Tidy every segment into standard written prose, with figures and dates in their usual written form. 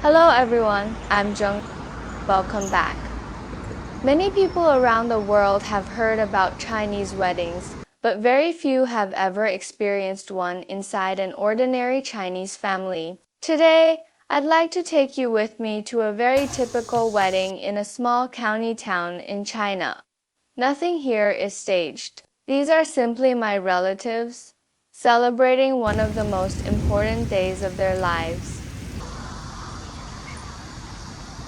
Hello everyone, I'm Jung. Welcome back. Many people around the world have heard about Chinese weddings, but very few have ever experienced one inside an ordinary Chinese family. Today, I'd like to take you with me to a very typical wedding in a small county town in China. Nothing here is staged. These are simply my relatives, celebrating one of the most important days of their lives.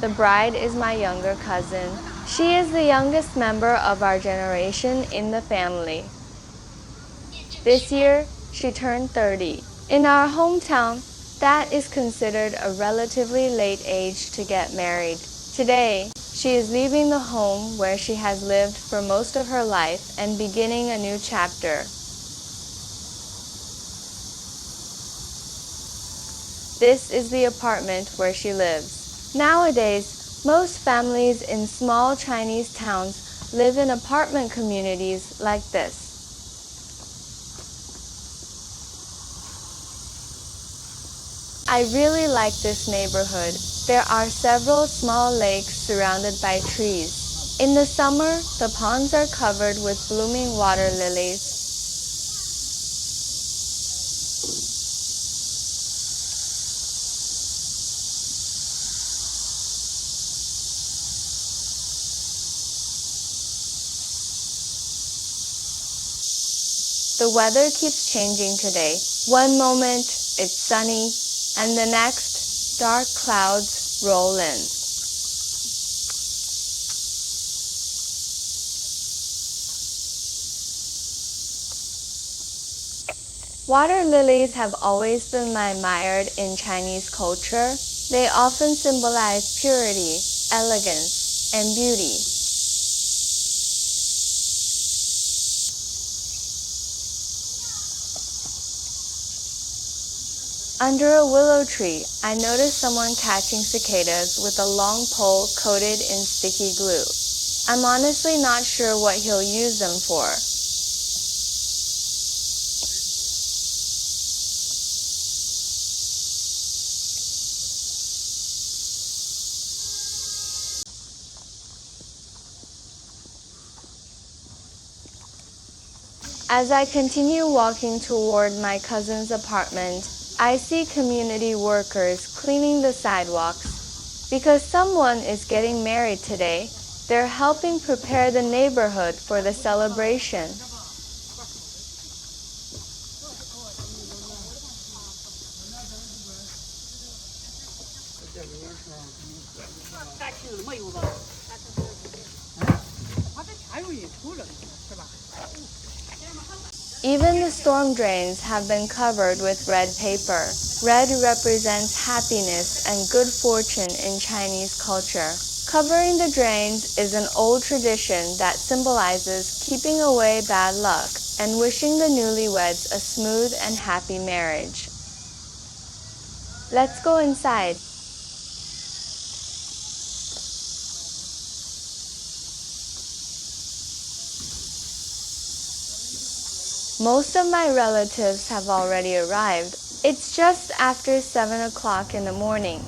The bride is my younger cousin. She is the youngest member of our generation in the family. This year, she turned 30. In our hometown, that is considered a relatively late age to get married. Today, she is leaving the home where she has lived for most of her life and beginning a new chapter. This is the apartment where she lives. Nowadays, most families in small Chinese towns live in apartment communities like this. I really like this neighborhood. There are several small lakes surrounded by trees. In the summer, the ponds are covered with blooming water lilies. The weather keeps changing today. One moment, it's sunny, and the next, dark clouds roll in. Water lilies have always been admired in Chinese culture. They often symbolize purity, elegance, and beauty. Under a willow tree, I noticed someone catching cicadas with a long pole coated in sticky glue. I'm honestly not sure what he'll use them for. As I continue walking toward my cousin's apartment, I see community workers cleaning the sidewalks. Because someone is getting married today, they're helping prepare the neighborhood for the celebration. Even the storm drains have been covered with red paper. Red represents happiness and good fortune in Chinese culture. Covering the drains is an old tradition that symbolizes keeping away bad luck and wishing the newlyweds a smooth and happy marriage. Let's go inside. Most of my relatives have already arrived. It's just after 7 o'clock in the morning.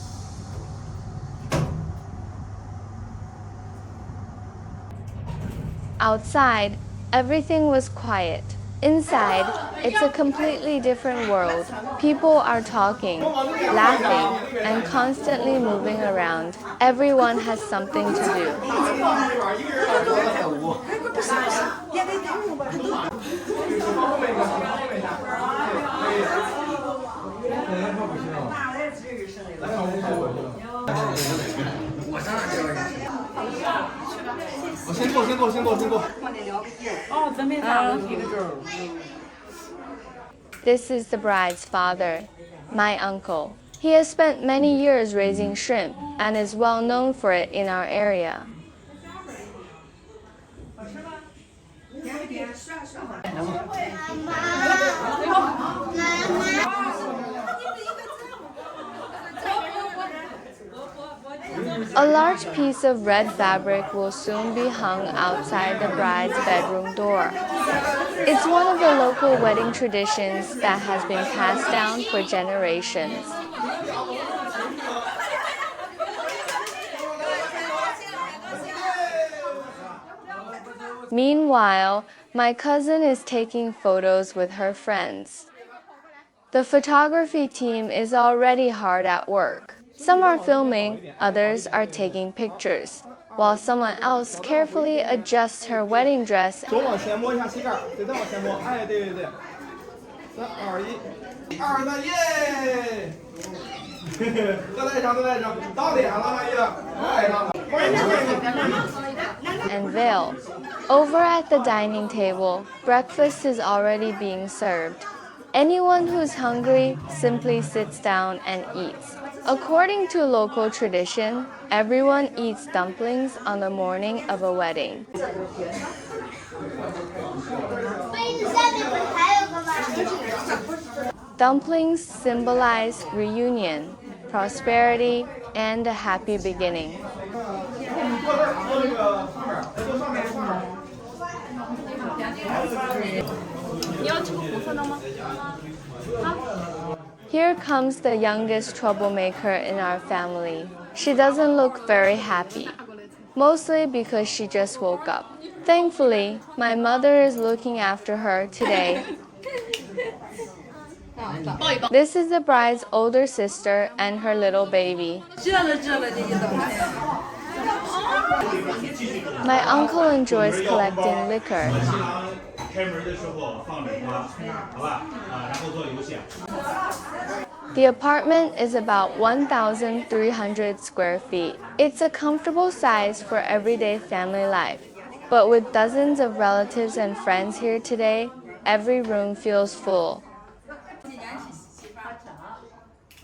Outside, everything was quiet. Inside, it's a completely different world. People are talking, laughing, and constantly moving around. Everyone has something to do. This is the bride's father, my uncle. He has spent many years raising shrimp and is well known for it in our area. A large piece of red fabric will soon be hung outside the bride's bedroom door. It's one of the local wedding traditions that has been passed down for generations. Meanwhile, my cousin is taking photos with her friends. The photography team is already hard at work. Some are filming, others are taking pictures, while someone else carefully adjusts her wedding dress. 手往前摸一下膝盖，对，再往前摸，哎，对对对，3、2、1，二三，耶！再来一张，再来一张，到点了，阿姨，来一张，换一张。And veil. Over at the dining table, breakfast is already being served. Anyone who's hungry simply sits down and eats. According to local tradition, everyone eats dumplings on the morning of a wedding. Dumplings symbolize reunion, prosperity, and a happy beginning. Here comes the youngest troublemaker in our family. She doesn't look very happy, mostly because she just woke up. Thankfully, my mother is looking after her today. This is the bride's older sister and her little baby. My uncle enjoys collecting liquor. The apartment is about 1,300 square feet. It's a comfortable size for everyday family life. But with dozens of relatives and friends here today, every room feels full.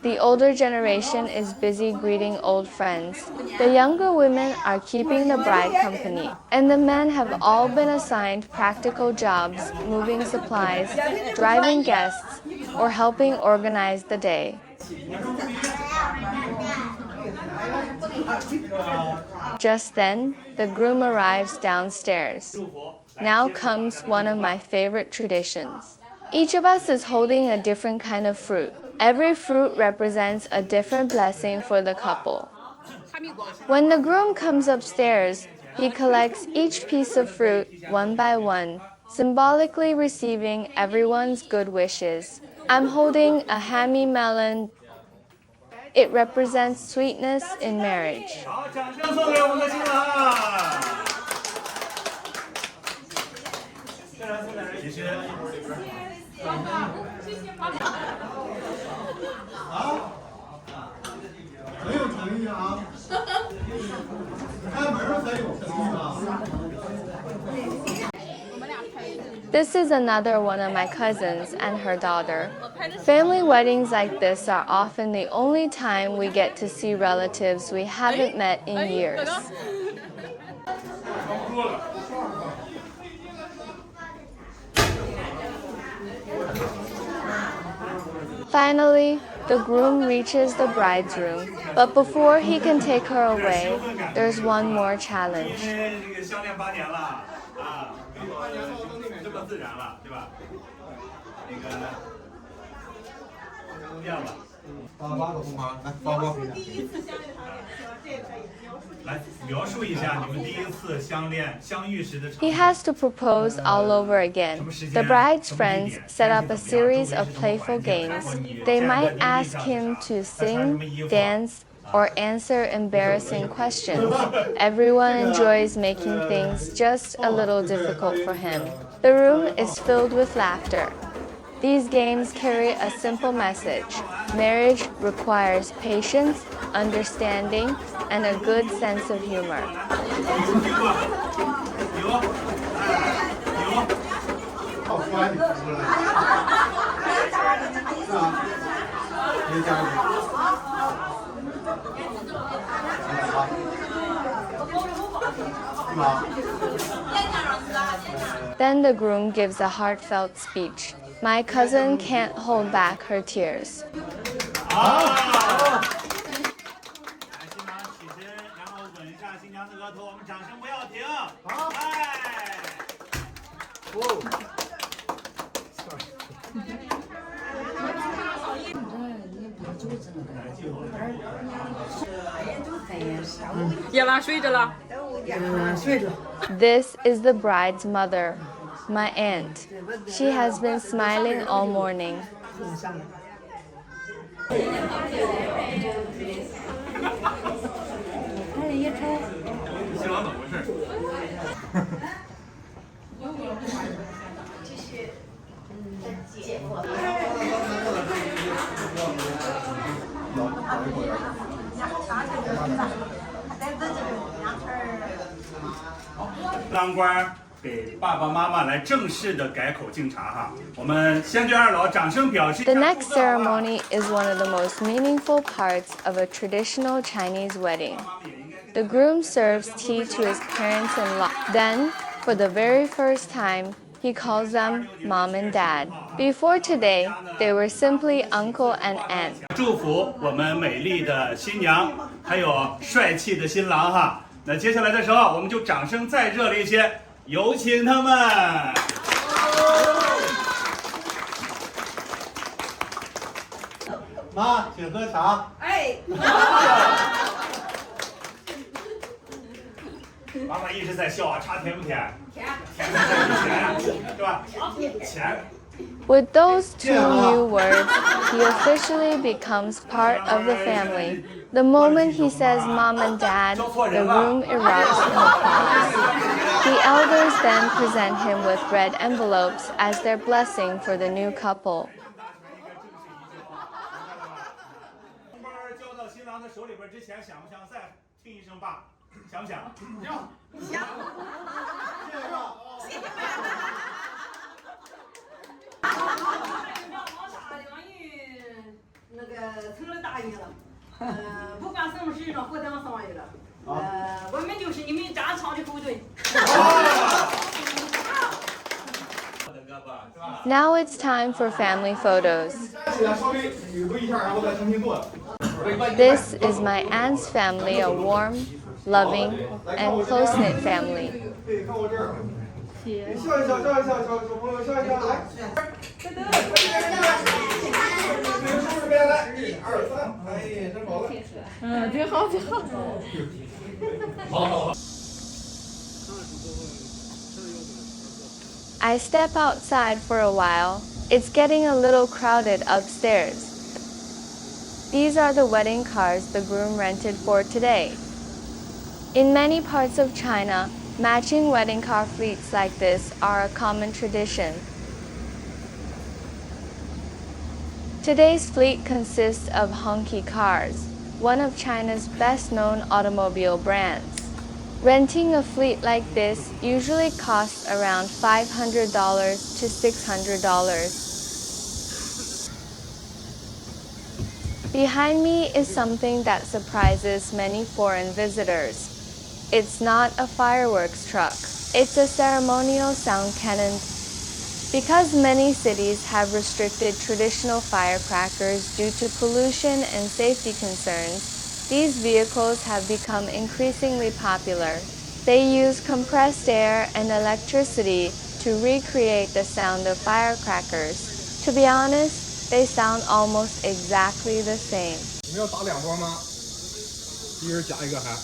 The older generation is busy greeting old friends. The younger women are keeping the bride company, and the men have all been assigned practical jobs, moving supplies, driving guests, or helping organize the day. Just then, the groom arrives downstairs. Now comes one of my favorite traditions. Each of us is holding a different kind of fruit. Every fruit represents a different blessing for the couple. When the groom comes upstairs, he collects each piece of fruit one by one, symbolically receiving everyone's good wishes. I'm holding a hammy melon. It represents sweetness in marriage. This is another one of my cousins and her daughter. Family weddings like this are often the only time we get to see relatives we haven't met in years. Finally, the groom reaches the bride's room, but before he can take her away, there's one more challenge. He has to propose all over again. The bride's friends set up a series of playful games. They might ask him to sing, dance, or answer embarrassing questions. Everyone enjoys making things just a little difficult for him. The room is filled with laughter. These games carry a simple message. Marriage requires patience, understanding, and a good sense of humor. Then the groom gives a heartfelt speech. My cousin can't hold back her tears. 叶娃睡着了。睡着。This is the bride's mother, my aunt. She has been smiling all morning. 上来。哎，一抽。新郎怎么回事？当官给爸爸妈妈来正式的改口敬茶哈，我们先对二老掌声表示。 The next ceremony is one of the most meaningful parts of a traditional Chinese wedding. The groom serves tea to his parents-in-law. Then, for the very first time, he calls them mom and dad. Before today, they were simply uncle and aunt. 祝福我们美丽的新娘，还有帅气的新郎哈。那接下来的时候，我们就掌声再热烈一些，有请他们。妈，请喝茶。哎。妈妈一直在笑啊，茶甜不甜？甜，甜是吧？钱。 With those two new words, he officially becomes part of the family. The moment he says mom and dad, the room erupts in applause. The elders then present him with red envelopes as their blessing for the new couple. 红包交到新郎的手里边之前，想不想再听一声爸？想不想？想。想。谢谢爸。谢谢爸。 那个成了大爷了，不管什么事上，活当上爷了。我们就是你们家常的后盾。Now it's time for family photos. This is my aunt's family, a warm, loving, and close-knit family. 笑一笑，笑一笑，小朋友笑一笑，来。这边来，1、2、3，哎，真好了。挺好，挺好。好。 I step outside for a while. It's getting a little crowded upstairs. These are the wedding cars the groom rented for today. In many parts of China, matching wedding car fleets like this are a common tradition. Today's fleet consists of Hongqi cars, one of China's best-known automobile brands. Renting a fleet like this usually costs around $500 to $600. Behind me is something that surprises many foreign visitors. It's not a fireworks truck. It's a ceremonial sound cannon. Because many cities have restricted traditional firecrackers due to pollution and safety concerns, these vehicles have become increasingly popular. They use compressed air and electricity to recreate the sound of firecrackers. To be honest, they sound almost exactly the same. 你们要打2波吗？一人夹一个还。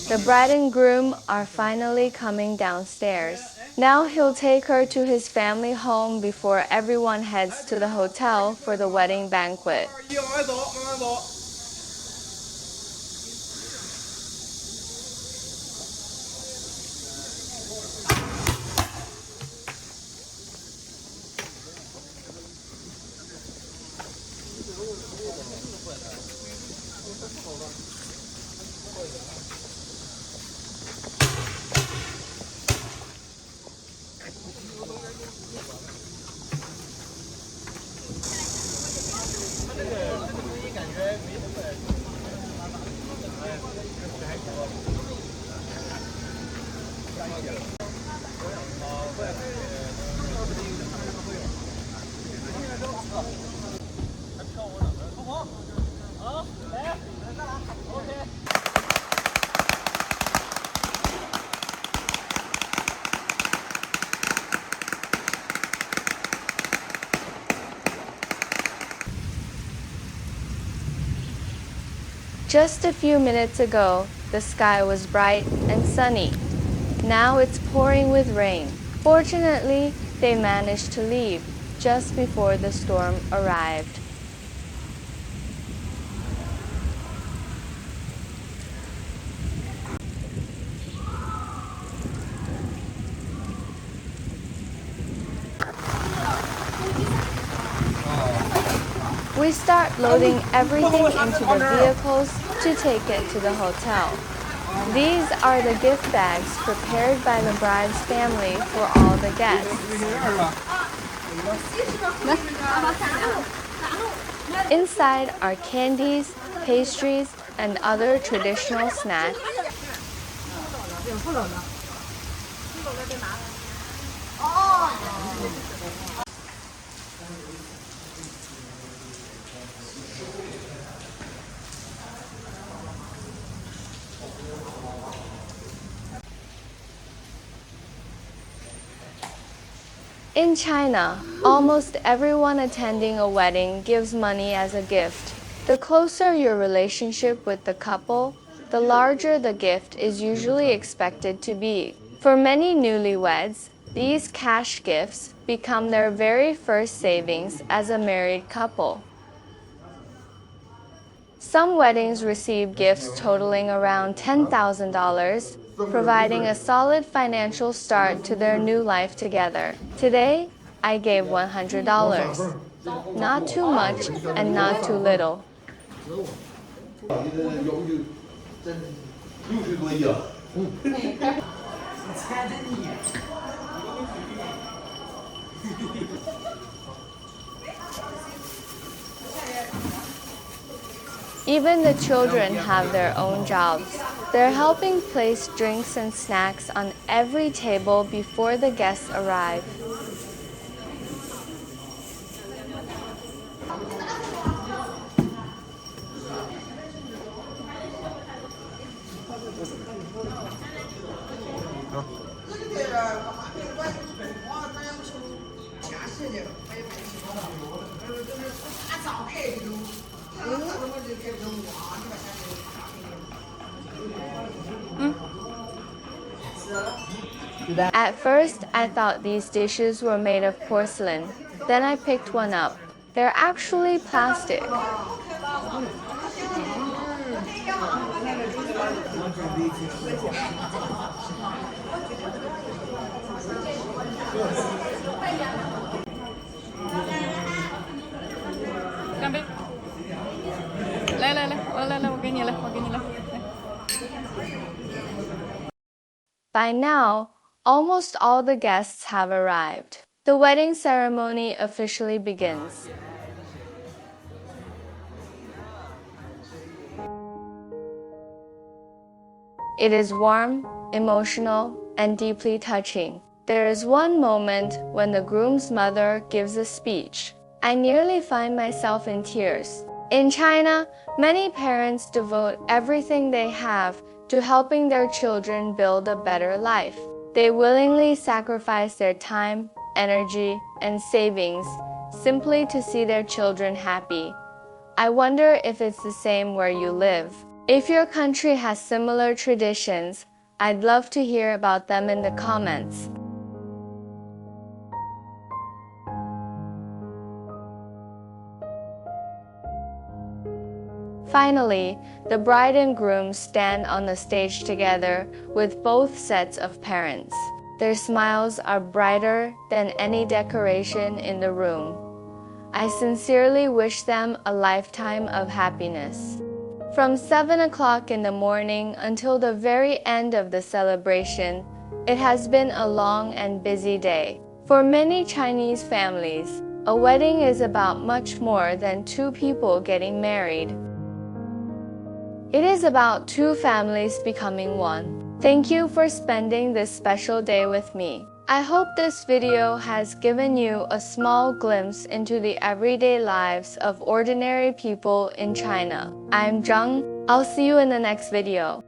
The bride and groom are finally coming downstairs. Now he'll take her to his family home before everyone heads to the hotel for the wedding banquet. 2、1，往外走，慢慢走。Just a few minutes ago, the sky was bright and sunny. Now it's pouring with rain. Fortunately, they managed to leave just before the storm arrived. We start loading everything into the vehicles to take it to the hotel. These are the gift bags prepared by the bride's family for all the guests. Inside are candies, pastries, and other traditional snacks. In China, almost everyone attending a wedding gives money as a gift. The closer your relationship with the couple, the larger the gift is usually expected to be. For many newlyweds, these cash gifts become their very first savings as a married couple. Some weddings receive gifts totaling around $10,000, providing a solid financial start to their new life together. Today, I gave $100. Not too much and not too little. Even the children have their own jobs. They're helping place drinks and snacks on every table before the guests arrive. At first, I thought these dishes were made of porcelain. Then I picked one up. They're actually plastic. By now, almost all the guests have arrived. The wedding ceremony officially begins. It is warm, emotional, and deeply touching. There is one moment when the groom's mother gives a speech. I nearly find myself in tears. In China, many parents devote everything they have to helping their children build a better life. They willingly sacrifice their time, energy, and savings simply to see their children happy. I wonder if it's the same where you live. If your country has similar traditions, I'd love to hear about them in the comments. Finally, the bride and groom stand on the stage together with both sets of parents. Their smiles are brighter than any decoration in the room. I sincerely wish them a lifetime of happiness. From 7 o'clock in the morning until the very end of the celebration, it has been a long and busy day. For many Chinese families, a wedding is about much more than two people getting married. It is about two families becoming one. Thank you for spending this special day with me. I hope this video has given you a small glimpse into the everyday lives of ordinary people in China. I'm Zhang. I'll see you in the next video.